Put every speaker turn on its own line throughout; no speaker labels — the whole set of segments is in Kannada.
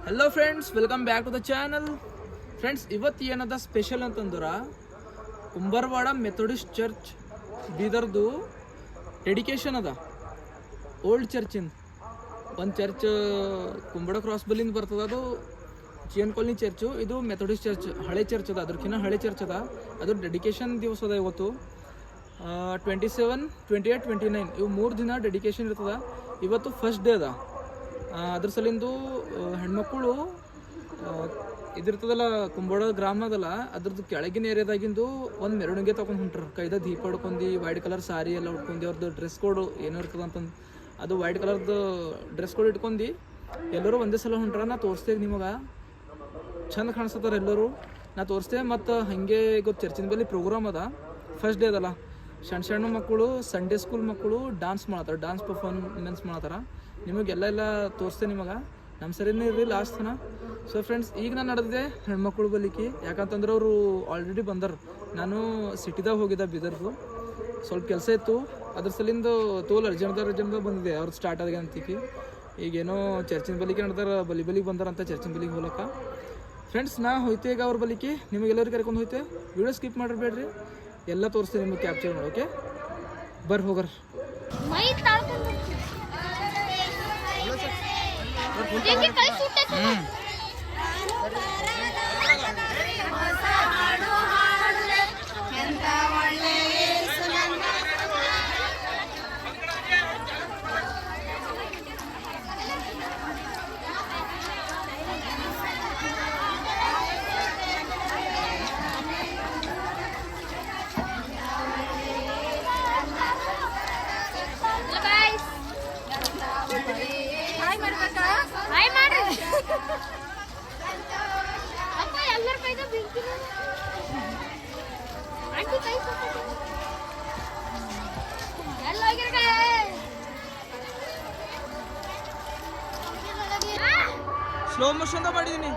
Hello friends, welcome back to the channel. Friends, ಇವತ್ತು ಏನದ ಸ್ಪೆಷಲ್ ಅಂತಂದ್ರೆ ಕುಂಬಾರವಾಡ ಮೆಥೋಡಿಸ್ಟ್ ಚರ್ಚ್ ಬೀದರ್ದು ಡೆಡಿಕೇಶನ್ ಅದ. ಓಲ್ಡ್ ಚರ್ಚಿಂದ ಒಂದು ಚರ್ಚ್ ಕುಂಬಡ ಕ್ರಾಸ್ ಬಲ್ಲಿಂದ ಬರ್ತದೆ. ಅದು ಜಿ ಎನ್ ಕಾಲನಿ ಚರ್ಚು. ಇದು ಮೆಥೋಡಿಸ್ಟ್ ಚರ್ಚ್, ಹಳೆ ಚರ್ಚ್ ಅದ. ಅದ್ರಕ್ಕಿಂತ ಹಳೆ ಚರ್ಚ್ ಅದ. ಅದು ಡೆಡಿಕೇಶನ್ ದಿವಸ ಅದ ಇವತ್ತು. 27, 28, 29 ಇವು 3 ದಿನ ಡೆಡಿಕೇಶನ್ ಇರ್ತದೆ. ಇವತ್ತು ಫಸ್ಟ್ ಡೇ ಅದ. ಅದ್ರ ಸಲಿಂದು ಹೆಣ್ಮಕ್ಕಳು ಇದಿರ್ತದಲ್ಲ, ಕುಂಬೋಡ ಗ್ರಾಮ ಅದಲ್ಲ, ಅದ್ರದ್ದು ಕೆಳಗಿನ ಏರಿಯಾದಾಗಿಂದು ಒಂದು ಮೆರವಣಿಗೆ ತೊಗೊಂಡು ಹೊಂಟ್ರ. ಕೈದ ದೀಪ ಹೊಡ್ಕೊಂಡು ವೈಟ್ ಕಲರ್ ಸಾರಿ ಎಲ್ಲ ಉಟ್ಕೊಂಡು, ಅವ್ರದ್ದು ಡ್ರೆಸ್ ಕೋಡ್ ಏನೋ ಇರ್ತದೆ ಅಂತಂದು ಅದು ವೈಟ್ ಕಲರ್ದು ಡ್ರೆಸ್ ಕೋಡ್ ಇಟ್ಕೊಂಡು ಎಲ್ಲರೂ ಒಂದೇ ಸಲ ಹೊಂಟ್ರ. ನಾ ತೋರಿಸ್ತೇವೆ ನಿಮಗೆ, ಚಂದ ಕಾಣಿಸ್ತಾರ ಎಲ್ಲರೂ. ನಾ ತೋರಿಸ್ತೇವೆ. ಮತ್ತು ಹಾಗೆ ಗೊತ್ತು ಚರ್ಚಿನ ಬಳಿ ಪ್ರೋಗ್ರಾಮ್ ಅದ. ಫಸ್ಟ್ ಡೇ ಅದಲ್ಲ, ಸಣ್ಣ ಮಕ್ಕಳು, ಸಂಡೇ ಸ್ಕೂಲ್ ಮಕ್ಕಳು ಡಾನ್ಸ್ ಮಾಡ್ತಾರೆ, ಡಾನ್ಸ್ ಪರ್ಫಾರ್ಮೆನ್ಸ್ ಮಾಡ್ತಾರೆ. ನಿಮಗೆಲ್ಲ ತೋರಿಸ್ತೇನೆ ನಿಮಗೆ. ನಮ್ಮ ಸರಿನೇ ಇರಲಿ ಲಾಸ್ಟ್ ತನ. ಸೊ ಫ್ರೆಂಡ್ಸ್, ಈಗ ನಾನು ನಡೆದಿದೆ ಹೆಣ್ಮಕ್ಳು ಬಲಿಕ್ಕೆ. ಯಾಕಂತಂದ್ರೆ ಅವರು ಆಲ್ರೆಡಿ ಬಂದಾರ. ನಾನು ಸಿಟಿದಾಗ ಹೋಗಿದ್ದೆ ಬೀದರ್ದು, ಸ್ವಲ್ಪ ಕೆಲಸ ಇತ್ತು. ಅದ್ರ ಸಲಿಂದ ತೋಲ್ ಅರ್ಜೆಂಟ್ದಾಗ ಬಂದಿದೆ. ಅವ್ರದ್ದು ಸ್ಟಾರ್ಟ್ ಆಗಿದೆ ಅಂತಿಕ್ಕಿ. ಈಗೇನೋ ಚರ್ಚಿನ ಬಲಿಗೆ ನಡೆದಾರ, ಬಲಿಗೆ ಬಂದಾರಂತ ಚರ್ಚಿನ ಬಲಿಗೆ ಹೋಗ್ಲಕ್ಕ. ಫ್ರೆಂಡ್ಸ್, ನಾ ಹೋಯ್ತೆ ಈಗ ಅವ್ರ ಬಲಿಗೆ. ನಿಮಗೆಲ್ಲರಿಗೆ ಕರ್ಕೊಂಡು ಹೋಯ್ತೆ. ವಿಡಿಯೋ ಸ್ಕಿಪ್ ಮಾಡಿರ್ಬೇಡ್ರಿ, ಎಲ್ಲ ತೋರಿಸ್ತೀನಿ ನಿಮಗೆ, ಕ್ಯಾಪ್ಚರ್ ಮಾಡಿ. ಓಕೆ, ಬರ್ರಿ ಹೋಗ್ರಿ. ಸ್ಲೋ ಮೋಷನ್ ಮಾಡಿದೀನಿ.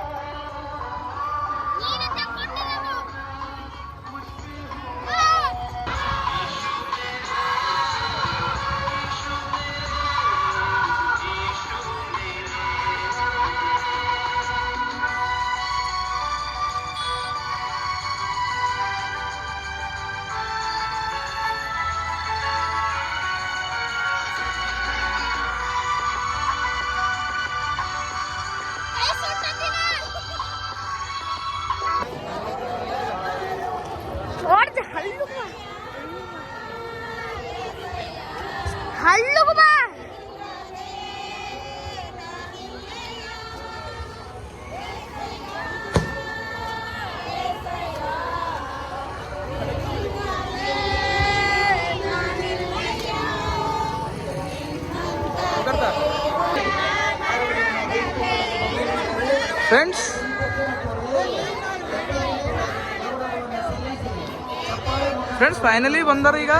ಫ್ರೆಂಡ್ಸ್ ಫೈನಲಿ ಬಂದಾರ ಈಗ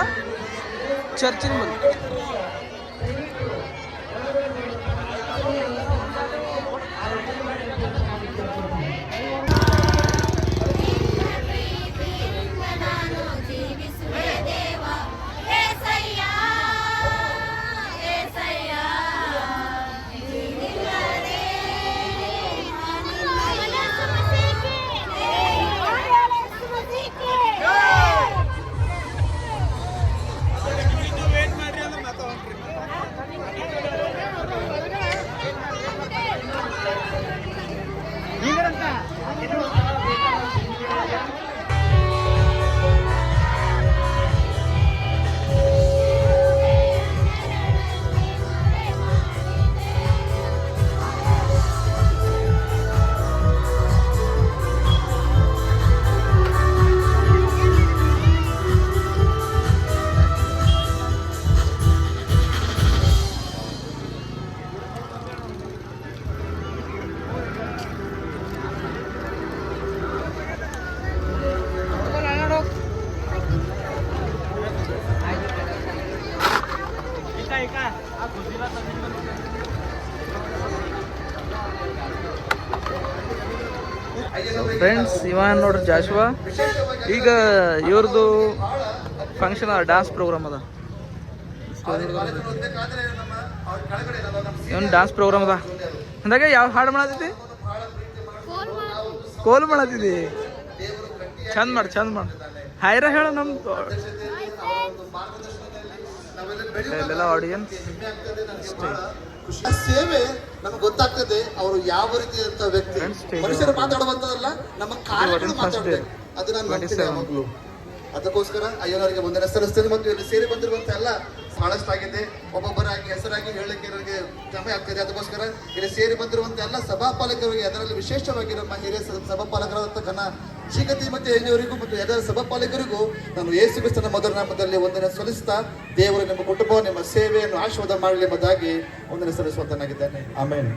ಚರ್ಚಿನ ಬಳಿ. ಫ್ರೆಂಡ್ಸ್, ಇವ ನೋಡ್ರಿ ಜಾಶುವಾ. ಈಗ ಇವ್ರದ್ದು ಫಂಕ್ಷನ್ ಅದ, ಡ್ಯಾನ್ಸ್ ಪ್ರೋಗ್ರಾಮ್ ಅದ. ಇವನ್ ಡ್ಯಾನ್ಸ್ ಪ್ರೋಗ್ರಾಮ್ ಅದ ಅಂದಾಗ ಯಾವ ಹಾಡು ಮಾಡತೈತಿ? ಕೋಲ್ ಮಾಡತ್ತಿದಿ ಚಂದ ಮಾಡಿ ಹೈರ ಹೇಳ ನಮ್ದು ಎಲ್ಲ ಆಡಿಯನ್ಸ್
ಸೇವೆ ನಮ್ಗೆ ಗೊತ್ತಾಗ್ತದೆ ಅವರು ಯಾವ ರೀತಿಯಾದಂತ ವ್ಯಕ್ತಿ. ಮನುಷ್ಯರು ಮಾತಾಡುವಂತದಲ್ಲ, ನಮ್ಮ ಕಾರ್ಯಗಳು ಮಾತಾಡ್ಬೇಕು. ಅದು ನಾನು ನಂಬ್ತೀನಿ ಯಾವಾಗ್ಲೂ. ಅದಕ್ಕೋಸ್ಕರ ಅಯ್ಯನವರಿಗೆ ಮುಂದೆ ಸಲ್ಲಿಸ್ತೇನೆ. ಮತ್ತು ಇಲ್ಲಿ ಸೇರಿ ಬಂದಿರುವಂತ ಎಲ್ಲ ಬಹಳಷ್ಟಾಗಿದೆ. ಒಬ್ಬೊಬ್ಬರಾಗಿ ಹೆಸರಾಗಿ ಹೇಳಲಿಕ್ಕೆ ನನಗೆ ಸಮಯ ಆಗ್ತದೆ. ಅದಕ್ಕೋಸ್ಕರ ಇಲ್ಲಿ ಸೇರಿ ಬಂದಿರುವಂತ ಎಲ್ಲ ಸಭಾಪಾಲಕರಿಗೆ, ಅದರಲ್ಲಿ ವಿಶೇಷವಾಗಿ ನಮ್ಮ ಹಿರಿಯ ಸಭಾಪಾಲಕರಾದಂಥ ಘನ ಶ್ರೀಗತಿ ಮತ್ತು ಎಣ್ಣೆಯವರಿಗೂ ಮತ್ತು ಎಲ್ಲರ ಸಭಾಪಾಲಕರಿಗೂ ನಾನು ಯೇಸು ಕ್ರಿಸ್ತನ ಮೊದಲ ನಾಮದಲ್ಲಿ ವಂದನೆ ಸಲ್ಲಿಸ್ತಾ, ದೇವರು ನಿಮ್ಮ ಕುಟುಂಬ ನಿಮ್ಮ ಸೇವೆಯನ್ನು ಆಶೀರ್ವಾದ ಮಾಡಲಿ ಎಂಬುದಾಗಿ ವಂದನೆ ಸಲ್ಲಿಸುವಂತನಾಗಿದ್ದೇನೆ. ಆಮೇಲೆ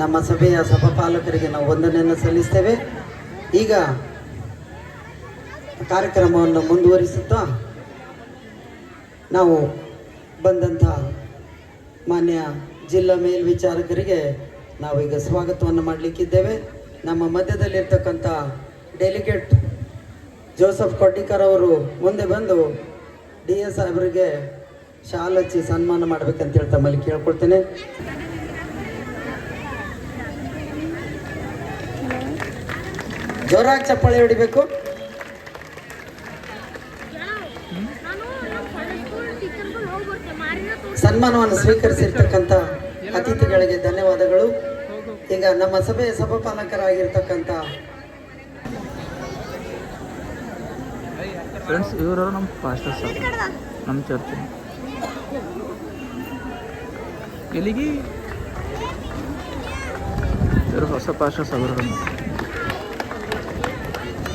ನಮ್ಮ ಸಭೆಯ ಸಭಾಪಾಲಕರಿಗೆ ನಾವು ವಂದನೆಯನ್ನು ಸಲ್ಲಿಸ್ತೇವೆ. ಈಗ ಕಾರ್ಯಕ್ರಮವನ್ನು ಮುಂದುವರಿಸುತ್ತಾ ನಾವು ಬಂದಂಥ ಮಾನ್ಯ ಜಿಲ್ಲಾ ಮೇಲ್ವಿಚಾರಕರಿಗೆ ನಾವೀಗ ಸ್ವಾಗತವನ್ನು ಮಾಡಲಿಕ್ಕಿದ್ದೇವೆ. ನಮ್ಮ ಮಧ್ಯದಲ್ಲಿರ್ತಕ್ಕಂಥ ಡೆಲಿಗೇಟ್ ಜೋಸಫ್ ಕೊಡ್ಡಿಕರ್ ಅವರು ಮುಂದೆ ಬಂದು DS ಸಾಹೇಬರಿಗೆ ಶಾಲ್ ಹಚ್ಚಿ ಸನ್ಮಾನ ಮಾಡಬೇಕಂತೇಳಿ ತಮ್ಮಲ್ಲಿ ಕೇಳ್ಕೊಳ್ತೇನೆ. ಜೋರಾಗಿ ಚಪ್ಪಾಳೆ ಹೊಡಿಬೇಕು. ಸನ್ಮಾನವನ್ನು ಸ್ವೀಕರಿಸಿರ್ತಕ್ಕಂಥ ಅತಿಥಿಗಳಿಗೆ ಧನ್ಯವಾದಗಳು. ಈಗ ನಮ್ಮ ಸಭೆಯ ಸಭಾಪಾಲಕರಾಗಿರ್ತಕ್ಕಂಥ
ಫ್ರೆಂಡ್ಸ್, ಇವರು ನಮ್ಮ ಪಾಸ್ಟರ್ ಸರ್, ನಮ್ಮ ಚರ್ಚ್ ಎಲ್ಲಿಗೆ ಇವರು ಹೊಸ ಪಾಸ್ಟರ್ ಸಗರು.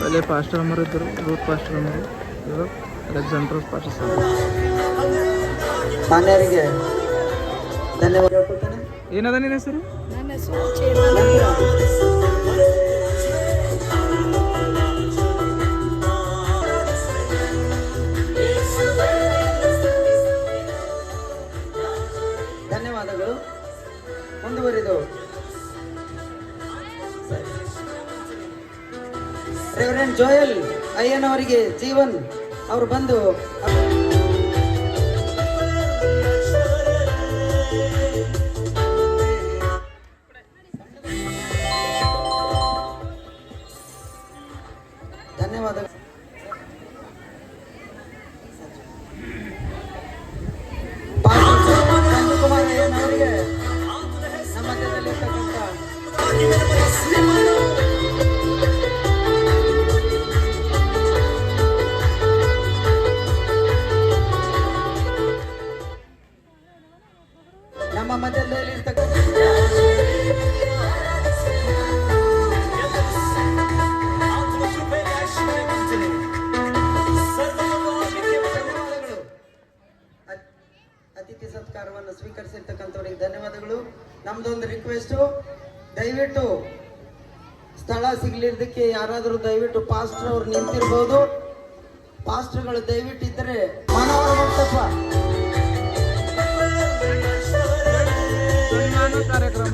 ಪಹಲೆ ಪಾಸ್ಟರ್ ಅಮರು ಇದ್ದರು, ರೂತ್ ಪಾಸ್ಟರ್ ಅಮರು, ಇವರು ಅಲೆಕ್ಸಾಂಡರ್ ಪಾಸ್ಟರ್ ಸರ್.
ಮಾನ್ಯರಿಗೆ ಧನ್ಯವಾದ ಹೇಳ್ಕೊಳ್ತೇನೆ.
ಏನದ ನಿನ್ನ ಹೆಸರು?
ಧನ್ಯವಾದಗಳು. ಮುಂದುವರಿದು ರೆವರೆಂಡ್ ಜೋಯಲ್ ಅಯ್ಯನವರಿಗೆ ಜೀವನ್ ಅವರು ಬಂದು ಧನ್ಯವಾದಗಳು. ಕುಮಾರ್ ಅಯ್ಯನವರಿಗೆ ನಮ್ಮ ಮಧ್ಯದಲ್ಲಿರ್ತಕ್ಕಂಥ ನಮ್ಮ ಮಧ್ಯದಲ್ಲಿರ್ತಕ್ಕಂಥ ಅತಿಥಿ ಸತ್ಕಾರವನ್ನು ಸ್ವೀಕರಿಸಿರ್ತಕ್ಕಂಥವ್ರಿಗೆ ಧನ್ಯವಾದಗಳು. ನಮ್ದೊಂದು ರಿಕ್ವೆಸ್ಟು, ದಯವಿಟ್ಟು ಸ್ಥಳ ಸಿಗ್ಲಿದ್ದಕ್ಕೆ ಯಾರಾದರೂ ದಯವಿಟ್ಟು ಪಾಸ್ಟರ್ ಅವ್ರು ನಿಂತಿರ್ಬೋದು. ಪಾಸ್ಟರ್ಗಳು ದಯವಿಟ್ಟು ಇದ್ದರೆ ಮಾನವರ ಮಂಟಪ
ಕಾರ್ಯಕ್ರಮ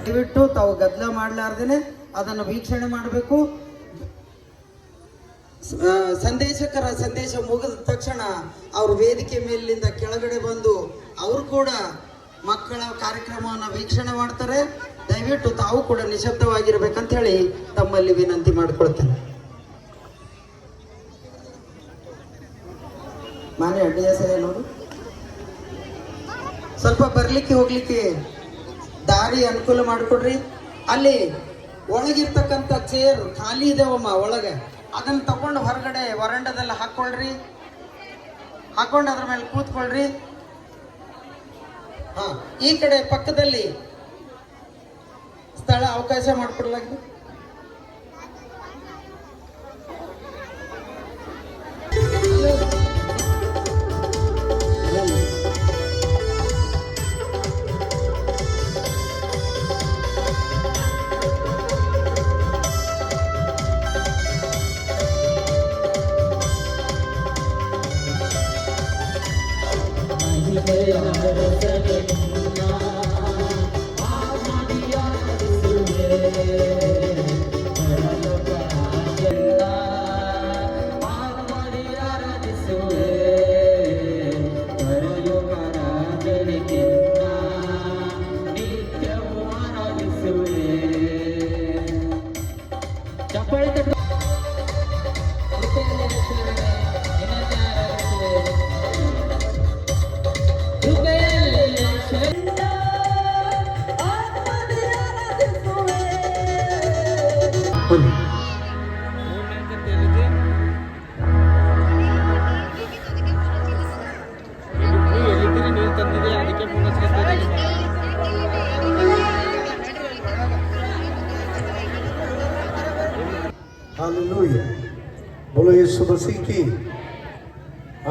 ದಯವಿಟ್ಟು ತಾವು ಗದ್ದಲ ಮಾಡಲಾರ್ದೇನೆ ಅದನ್ನು ವೀಕ್ಷಣೆ ಮಾಡಬೇಕು. ಸಂದೇಶಕರ ಸಂದೇಶ ಮುಗಿದ ತಕ್ಷಣ ಅವರು ವೇದಿಕೆ ಮೇಲಿಂದ ಕೆಳಗಡೆ ಬಂದು ಅವರು ಕೂಡ ಮಕ್ಕಳ ಕಾರ್ಯಕ್ರಮವನ್ನು ವೀಕ್ಷಣೆ ಮಾಡ್ತಾರೆ. ದಯವಿಟ್ಟು ತಾವು ಕೂಡ ನಿಶಬ್ದವಾಗಿರ್ಬೇಕಂತ ಹೇಳಿ ತಮ್ಮಲ್ಲಿ ವಿನಂತಿ ಮಾಡಿಕೊಳ್ತೇನೆ. ಮಾನ್ಯ DS ಅವರು ಸ್ವಲ್ಪ ಬರ್ಲಿಕ್ಕೆ ಹೋಗ್ಲಿಕ್ಕೆ ದಾರಿ ಅನುಕೂಲ ಮಾಡಿಕೊಡ್ರಿ. ಅಲ್ಲಿ ಒಳಗಿರ್ತಕ್ಕಂಥ ಚೇರ್ ಖಾಲಿ ಇದಾವಮ್ಮ ಒಳಗೆ, ಅದನ್ನು ತಗೊಂಡು ಹೊರಗಡೆ ವರಂಡದಲ್ಲಿ ಹಾಕ್ಕೊಳ್ರಿ. ಹಾಕೊಂಡು ಅದ್ರ ಮೇಲೆ ಕೂತ್ಕೊಳ್ರಿ. ಹಾ, ಈ ಕಡೆ ಪಕ್ಕದಲ್ಲಿ ಸ್ಥಳ ಅವಕಾಶ ಮಾಡಿಕೊಡ್ಲಾಗಿದೆ.
हालेलुया, बोलो यीशु मसीह की,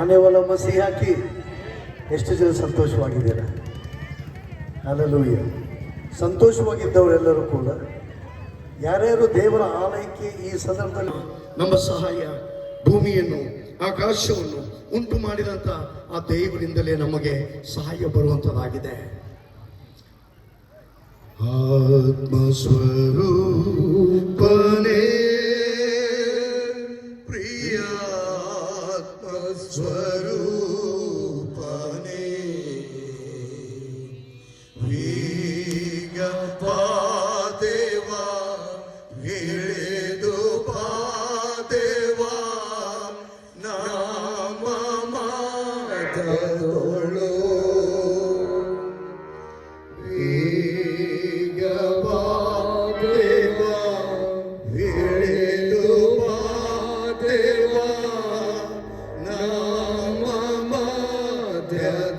आने वाला मसीहा की. ಎಷ್ಟು ಜನ ಸಂತೋಷವಾಗಿದ್ದೀರಾ? ಹಾಲೆಲೂಯ. ಸಂತೋಷವಾಗಿದ್ದವರೆಲ್ಲರೂ ಕೂಡ ಯಾರ್ಯಾರು ದೇವರ ಆಲಯಕ್ಕೆ ಈ ಸಂದರ್ಭದಲ್ಲಿ ನಮ್ಮ ಸಹಾಯ ಭೂಮಿಯನ್ನು ಆಕಾಶವನ್ನು ಉಂಟು ಮಾಡಿದಂಥ ಆ ದೇವರಿಂದಲೇ ನಮಗೆ ಸಹಾಯ ಬರುವಂಥದ್ದಾಗಿದೆ. ಆತ್ಮಸ್ವರೂಪನೇ ಪ್ರಿಯ ಆತ್ಮಸ್ವರೂಪನೇ ವೀಗ ಪಾದೇವ ಇಳಿದು ಪಾದೇವ ನಾಮ ಮಾತದೊಳು ವೀಗ ಪಾದೇವ ಇಳಿದು ಪಾದೇವ ನಾಮ ಮಾತದೊಳು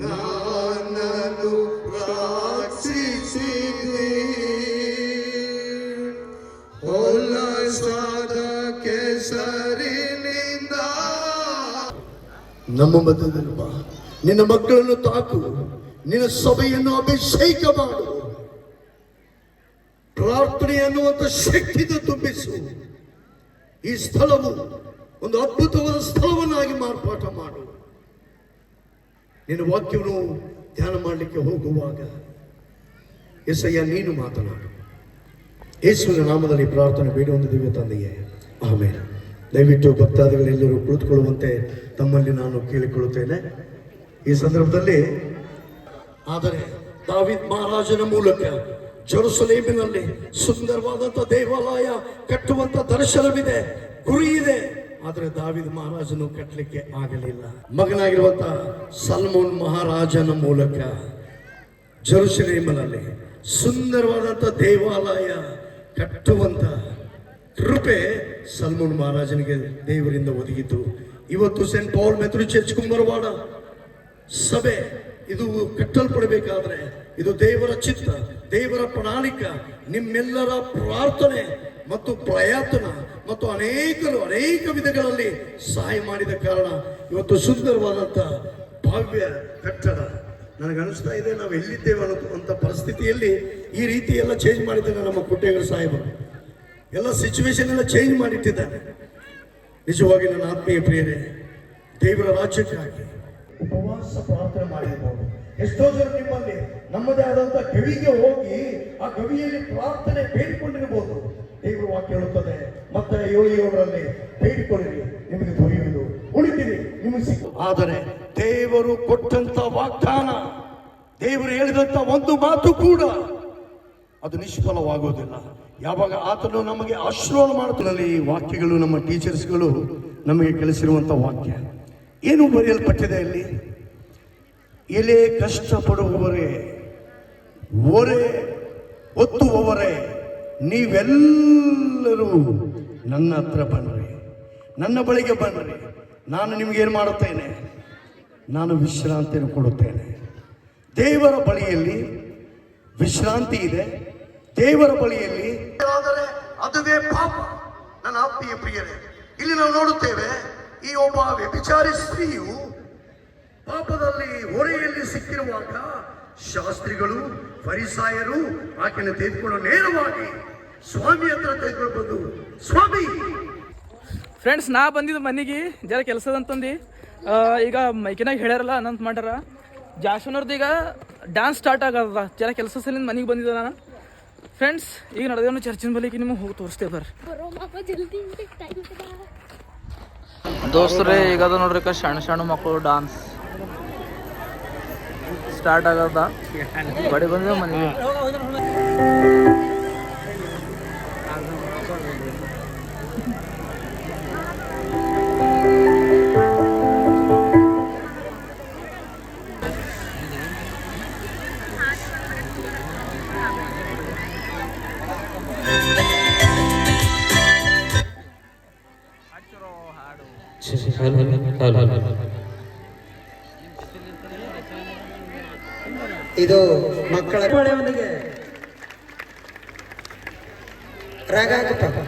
ನಾನನ್ನು ರಕ್ಷಿಸಿದಿ ಹೊಲಸಾದ ಕೆಸರಿನಿಂದ. ನಮ್ಮ ಮಧ್ಯದಲ್ಲಿ ಬಾ, ನಿನ್ನ ಮಕ್ಕಳನ್ನು ತಾಕು, ನಿನ್ನ ಸಭೆಯನ್ನು ಅಭಿಷೇಕ ಮಾಡು, ಪ್ರಾರ್ಥನೆ ಅನ್ನುವಂಥ ಶಕ್ತಿಯಿಂದ ತುಂಬಿಸು. ಈ ಸ್ಥಳವು ಒಂದು ಅದ್ಭುತವಾದ ಸ್ಥಳವನ್ನಾಗಿ ಮಾರ್ಪಾಟ ಮಾಡು. ನಿನ್ನ ವಾಕ್ಯವನ್ನು ಧ್ಯಾನ ಮಾಡಲಿಕ್ಕೆ ಹೋಗುವಾಗ ಎಸಯ್ಯ ನೀನು ಮಾತನಾಡು. ಯೇಸುವಿನ ನಾಮದಲ್ಲಿ ಪ್ರಾರ್ಥನೆ ಬೇಡುವಂತ ದಿವ್ಯ ತಂದೆಯೇ, ಆಮೇಲೆ ದಯವಿಟ್ಟು ಭಕ್ತಾದಿಗಳೆಲ್ಲರೂ ಕುಳಿತುಕೊಳ್ಳುವಂತೆ ತಮ್ಮಲ್ಲಿ ನಾನು ಕೇಳಿಕೊಳ್ಳುತ್ತೇನೆ. ಈ ಸಂದರ್ಭದಲ್ಲಿ ಆದರೆ ದಾವೀದ್ ಮಹಾರಾಜನ ಮೂಲಕ ಜೆರುಸಲೇಮಿನಲ್ಲಿ ಸುಂದರವಾದಂಥ ದೇವಾಲಯ ಕಟ್ಟುವಂತ ದರ್ಶನವಿದೆ, ಗುರಿ ಇದೆ. ಆದರೆ ದಾವೀದ್ ಮಹಾರಾಜನು ಕಟ್ಟಲಿಕ್ಕೆ ಆಗಲಿಲ್ಲ. ಮಗನಾಗಿರುವಂತ ಸಲ್ಮೋನ್ ಮಹಾರಾಜನ ಮೂಲಕ ಜೆರುಸಲೇಮಿನಲ್ಲಿ ಸುಂದರವಾದಂಥ ದೇವಾಲಯ ಕಟ್ಟುವಂತ ಕೃಪೆ ಸಲ್ಮೋನ್ ಮಹಾರಾಜನಿಗೆ ದೇವರಿಂದ ಒದಗಿತು. ಇವತ್ತು ಸೆಂಟ್ ಪೌಲ್ ಮೆಥೋಡಿಸ್ಟ್ ಚರ್ಚ್ ಕುಂಬರವಾಡ ಸಭೆ ಇದು ಕಟ್ಟಲ್ಪಡಬೇಕಾದ್ರೆ ಇದು ದೇವರ ಚಿತ್ತ, ದೇವರ ಪ್ರಣಾಳಿಕೆ, ನಿಮ್ಮೆಲ್ಲರ ಪ್ರಾರ್ಥನೆ ಮತ್ತು ಪ್ರಯತ್ನ ಮತ್ತು ಅನೇಕ ವಿಧಗಳಲ್ಲಿ ಸಹಾಯ ಮಾಡಿದ ಕಾರಣ ಇವತ್ತು ಸುಂದರವಾದಂಥ ಭವ್ಯ ಕಟ್ಟಡ. ನನಗನ್ನಿಸ್ತಾ ಇದೆ ನಾವು ಎಲ್ಲಿದ್ದೇವೆ ಅನ್ನುವಂಥ ಪರಿಸ್ಥಿತಿಯಲ್ಲಿ ಈ ರೀತಿ ಎಲ್ಲ ಚೇಂಜ್ ಮಾಡಿದ್ದಾನೆ ನಮ್ಮ ಕುಟ್ಟೇಗರ ಸಾಹೇಬರು. ಎಲ್ಲ ಸಿಚುವೇಶನ್ ಎಲ್ಲ ಚೇಂಜ್ ಮಾಡಿಟ್ಟಿದ್ದಾನೆ. ನಿಜವಾಗಿ ನನ್ನ ಆತ್ಮೀಯ ಪ್ರಿಯರೇ, ದೇವರ ರಾಜ್ಯಕ್ಕಾಗಿ ಉಪವಾಸ ಪ್ರಾರ್ಥನೆ ಮಾಡಿರಬಹುದು. ಎಷ್ಟೋ ಜನ ನಿಮ್ಮಲ್ಲಿ ನಮ್ಮದೇ ಆದಂತ ಗವಿಗೆ ಹೋಗಿ ಆ ಗವಿಯಲ್ಲಿ ಪ್ರಾರ್ಥನೆ ಬೇಡಿಕೊಂಡಿರಬಹುದು. ದೇವರ ವಾಕ್ಯ ಹೇಳುತ್ತದೆ, ಮತ್ತೆ 7:7 ಬೇಡಿಕೊಳ್ಳಿರಿ ನಿಮಗೆ ದೊರೆಯುವುದು, ಉಳಿದಿರಿ ನಿಮಗೆ ಸಿಕ್ಕು. ಆದರೆ ದೇವರು ಕೊಟ್ಟಂತ ವಾಗ್ದಾನ, ದೇವರು ಹೇಳಿದಂತ ಒಂದು ಮಾತು ಕೂಡ ಅದು ನಿಷ್ಫಲವಾಗುವುದಿಲ್ಲ. ಯಾವಾಗ ಆತನು ನಮಗೆ ಆಶೀರ್ವಾದ ಮಾಡುತ್ತದೆ. ಈ ವಾಕ್ಯಗಳು ನಮ್ಮ ಟೀಚರ್ಸ್ಗಳು ನಮಗೆ ಕಲಿಸಿರುವಂತ ವಾಕ್ಯ ಏನು ಬರೆಯಲ್ಪಟ್ಟಿದೆ ಇಲ್ಲಿ? ಎಲೆ ಕಷ್ಟಪಡುವವರೇ, ಹೊರೆ ಒತ್ತುವವರೇ, ನೀವೆಲ್ಲರೂ ನನ್ನ ಹತ್ರ ಬನ್ನಿರಿ, ನನ್ನ ಬಳಿಗೆ ಬನ್ನಿರಿ, ನಾನು ನಿಮಗೇನು ಮಾಡುತ್ತೇನೆ? ನಾನು ವಿಶ್ರಾಂತಿಯನ್ನು ಕೊಡುತ್ತೇನೆ. ದೇವರ ಬಳಿಯಲ್ಲಿ ವಿಶ್ರಾಂತಿ ಇದೆ. ದೇವರ ಬಳಿಯಲ್ಲಿ ಆದರೆ ಅದುವೇ ಪಾಪ. ನನ್ನ ಆತ್ಮೀಯ ಪ್ರಿಯರೇ, ಇಲ್ಲಿ ನಾವು ನೋಡುತ್ತೇವೆ, ಈ ಒಬ್ಬ ವ್ಯಭಿಚಾರಿ ಸ್ತ್ರೀಯು ಪಾಪದಲ್ಲಿ ಹೊರೆಯಲ್ಲಿ ಸಿಕ್ಕಿರುವಾಗ ಶಾಸ್ತ್ರಿಗಳು ಫರಿಸಾಯರು ಆಕೆಯನ್ನು ತೆಗೆದುಕೊಂಡು ನೇರವಾಗಿ ಸ್ವಾಮಿ ಹತ್ರ ತೆಗೆದುಕೊಂಡು ಬಂದು, ಸ್ವಾಮಿ
ಫ್ರೆಂಡ್ಸ್ ನಾ ಬಂದಿದ್ದು ಮನೆಗೆ ಜರ ಕೆಲಸದಂತಂದು ಈಗ ಮೈಕಿನಾಗ ಹೇಳ್ಯಾರಲ್ಲ ಅನಂತ ಮಾಡ್ಯಾರ ಜಾಸ್ವನವ್ರದ್ದು ಈಗ ಡ್ಯಾನ್ಸ್ ಸ್ಟಾರ್ಟ್ ಆಗದ ಜರ ಕೆಲಸ ಸಲಿಂದ ಮನೆಗೆ ಬಂದಿದ್ದೆ ನಾನು ಫ್ರೆಂಡ್ಸ್. ಈಗ ನಡೆದೇನು ಚರ್ಚಿನ ಬಲಿಗೆ ನಿಮಗೆ ಹೋಗಿ ತೋರಿಸ್ತೇವೆ ಬರ್ರಿ ದೋಸ್ತರೇ. ಈಗ ಅದು ನೋಡ್ರಿ ಸಣ್ಣ ಸಣ್ಣ ಮಕ್ಕಳು ಡಾನ್ಸ್ ಸ್ಟಾರ್ಟ್ ಆಗದ ಬಡಿ ಬಂದಿದೆ ಮನೆಗೆ.
ಇದು ಮಕ್ಕಳ ಒಂದಿಗೆ ರಾಗ ಹಾಕಪ್ಪ.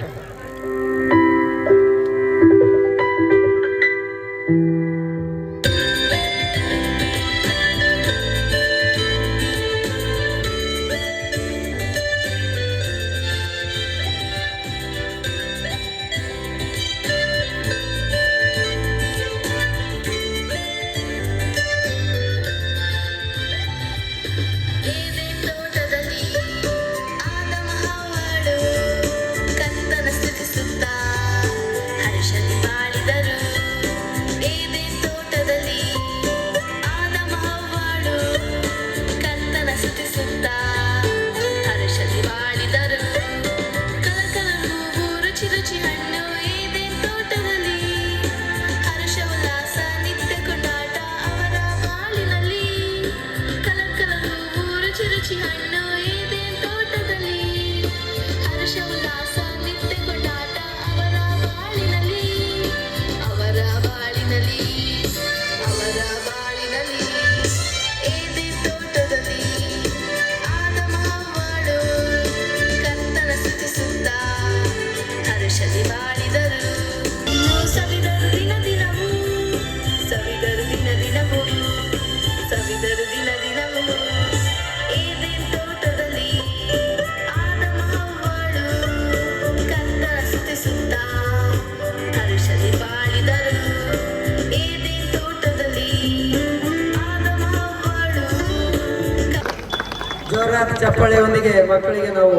ಜೋರಾದ ಚಪ್ಪಾಳೆಯೊಂದಿಗೆ ಮಕ್ಕಳಿಗೆ ನಾವು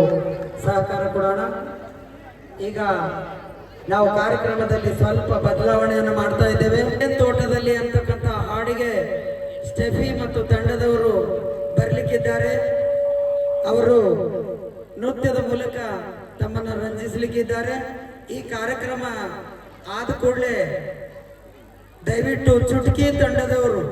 ಸಹಕಾರ ಕೊಡೋಣ. ಈಗ ನಾವು ಕಾರ್ಯಕ್ರಮದಲ್ಲಿ ಸ್ವಲ್ಪ ಬದಲಾವಣೆಯನ್ನು ಮಾಡ್ತಾ ಇದ್ದೇವೆ. ತೋಟದಲ್ಲಿ ಅಂತಕ್ಕಂಥ ಹಾಡಿಗೆ ಸ್ಟೆಫಿ ಮತ್ತು ತಂಡದವರು ಬರಲಿಕ್ಕಿದ್ದಾರೆ. ಅವರು ನೃತ್ಯದ ಮೂಲಕ ತಮ್ಮನ್ನು ರಂಜಿಸಲಿಕ್ಕಿದ್ದಾರೆ. ಈ ಕಾರ್ಯಕ್ರಮ ಆದ ಕೂಡಲೇ ದಯವಿಟ್ಟು ಚುಟುಕಿ ತಂಡದವರು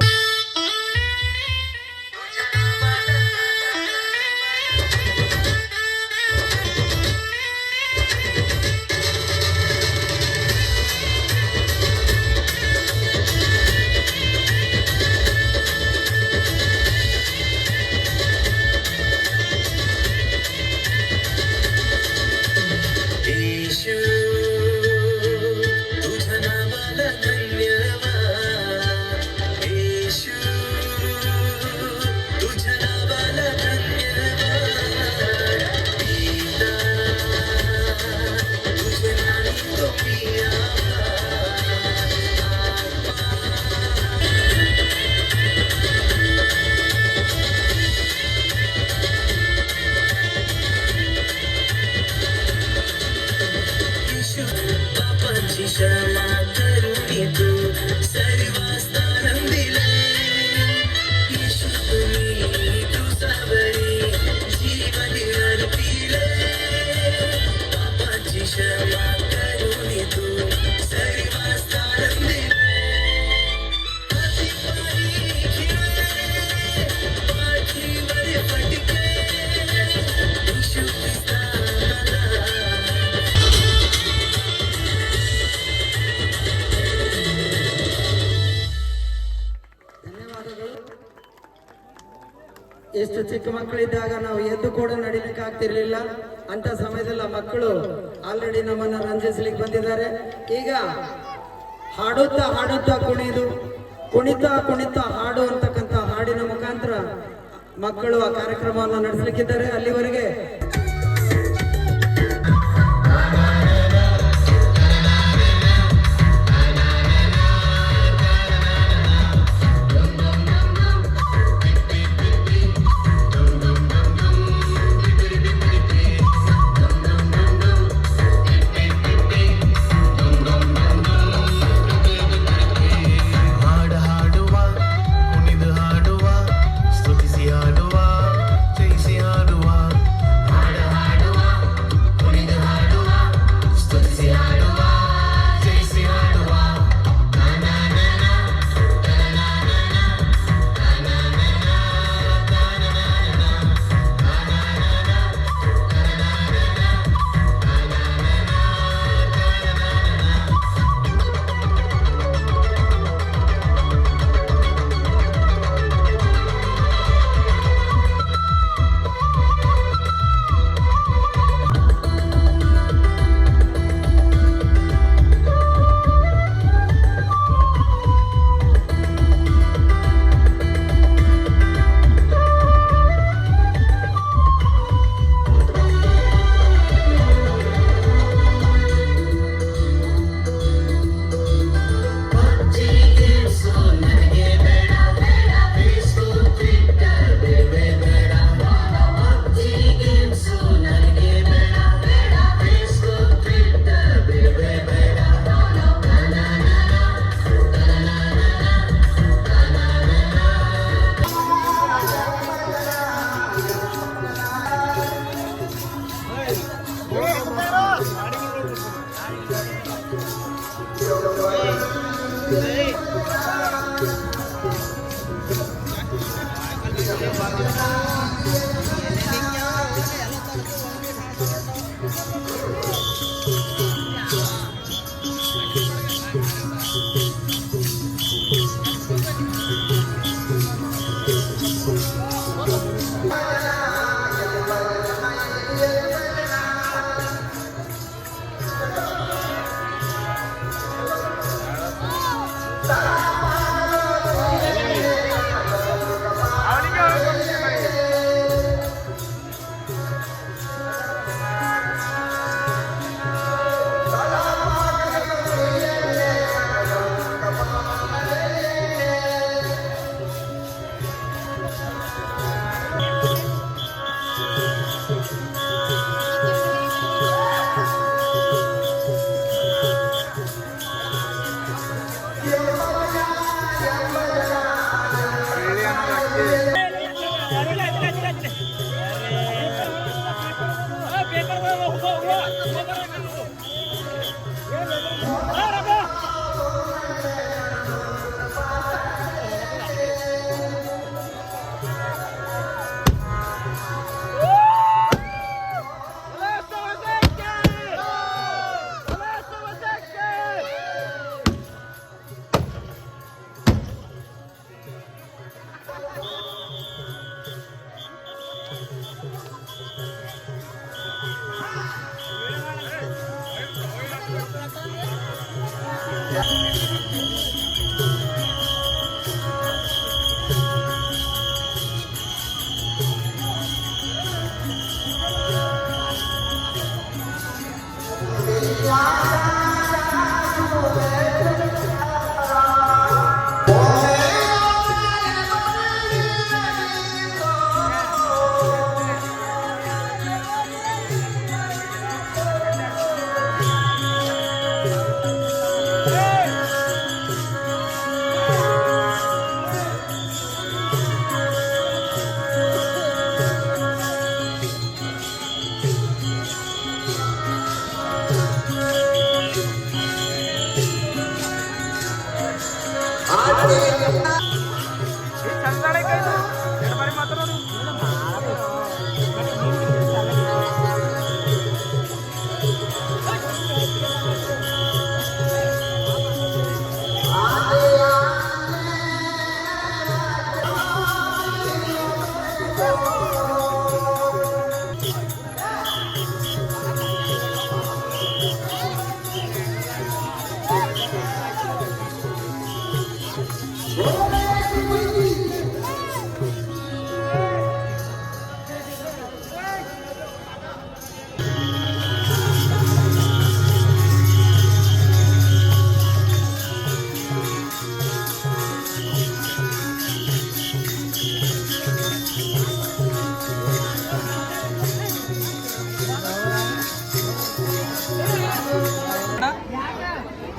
ಎಷ್ಟು ಚಿಕ್ಕ ಮಕ್ಕಳಿದ್ದಾಗ ನಾವು ಎದ್ದು ಕೂಡ ನಡಿಲಿಕ್ಕೆ ಆಗ್ತಿರ್ಲಿಲ್ಲ. ಅಂತ ಸಮಯದಲ್ಲಿ ಮಕ್ಕಳು ಆಲ್ರೆಡಿ ನಮ್ಮನ್ನ ರಂಜಿಸ್ಲಿಕ್ಕೆ ಬಂದಿದ್ದಾರೆ. ಈಗ ಹಾಡುತ್ತಾ ಹಾಡುತ್ತಾ ಕುಣಿತಾ ಕುಣಿತಾ ಹಾಡು ಅಂತಕ್ಕಂಥ ಹಾಡಿನ ಮುಖಾಂತರ ಮಕ್ಕಳು ಆ ಕಾರ್ಯಕ್ರಮವನ್ನು ನಡೆಸಲಿಕ್ಕಿದ್ದಾರೆ. ಅಲ್ಲಿವರೆಗೆ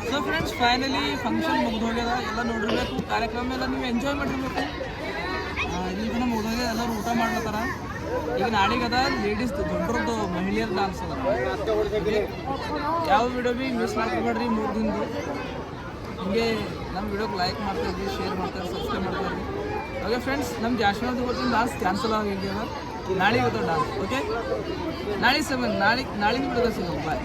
ಸೊ ಫ್ರೆಂಡ್ಸ್ ಫೈನಲಿ ಫಂಕ್ಷನ್ ಮುಗಿದೋಗ್ಯದ ಎಲ್ಲ ನೋಡಿರ್ಬೇಕು ಕಾರ್ಯಕ್ರಮ ಎಲ್ಲ ನೀವು ಎಂಜಾಯ್ ಮಾಡಿರ್ಬೇಕು ಇಲ್ಲಿ ತನಕ ಮುಗಿದೋಗ್ಯದ ಎಲ್ಲರೂ ಊಟ ಮಾಡ್ಲತ್ತಾರ ಈಗ ನಾಳೆಗದ ಲೇಡೀಸ್ ದೊಡ್ಡರದ್ದು ಮಹಿಳೆಯರ ಡಾನ್ಸ್ ಅದ ಯಾವ ವಿಡಿಯೋ ಭೀ ಮಿಸ್ ಮಾಡ್ಕೊಬೇಡ್ರಿ 3 ದಿನದ್ದು ಹಿಂಗೆ ನಮ್ಮ ವಿಡಿಯೋಗೆ ಲೈಕ್ ಮಾಡ್ತಾಯಿದ್ರಿ ಶೇರ್ ಮಾಡ್ತಾರೆ ಸಬ್ಸ್ಕ್ರೈಬ್ ಮಾಡ್ತಾಯಿದ್ರಿ ಓಕೆ ಫ್ರೆಂಡ್ಸ್ ನಮ್ಮ ಜಾಸ್ಮಿನದು ಇವತ್ತಿನ ಡಾನ್ಸ್ ಕ್ಯಾನ್ಸಲ್ ಆಗಿದೆಯಲ್ಲ ನಾಳೆಗೆ ಡಾನ್ಸ್ ಓಕೆ ನಾಳೆ 7 ನಾಳೆ ವಿಡಿಯೋದ ಸಿಗೋದು ಬಾಯ್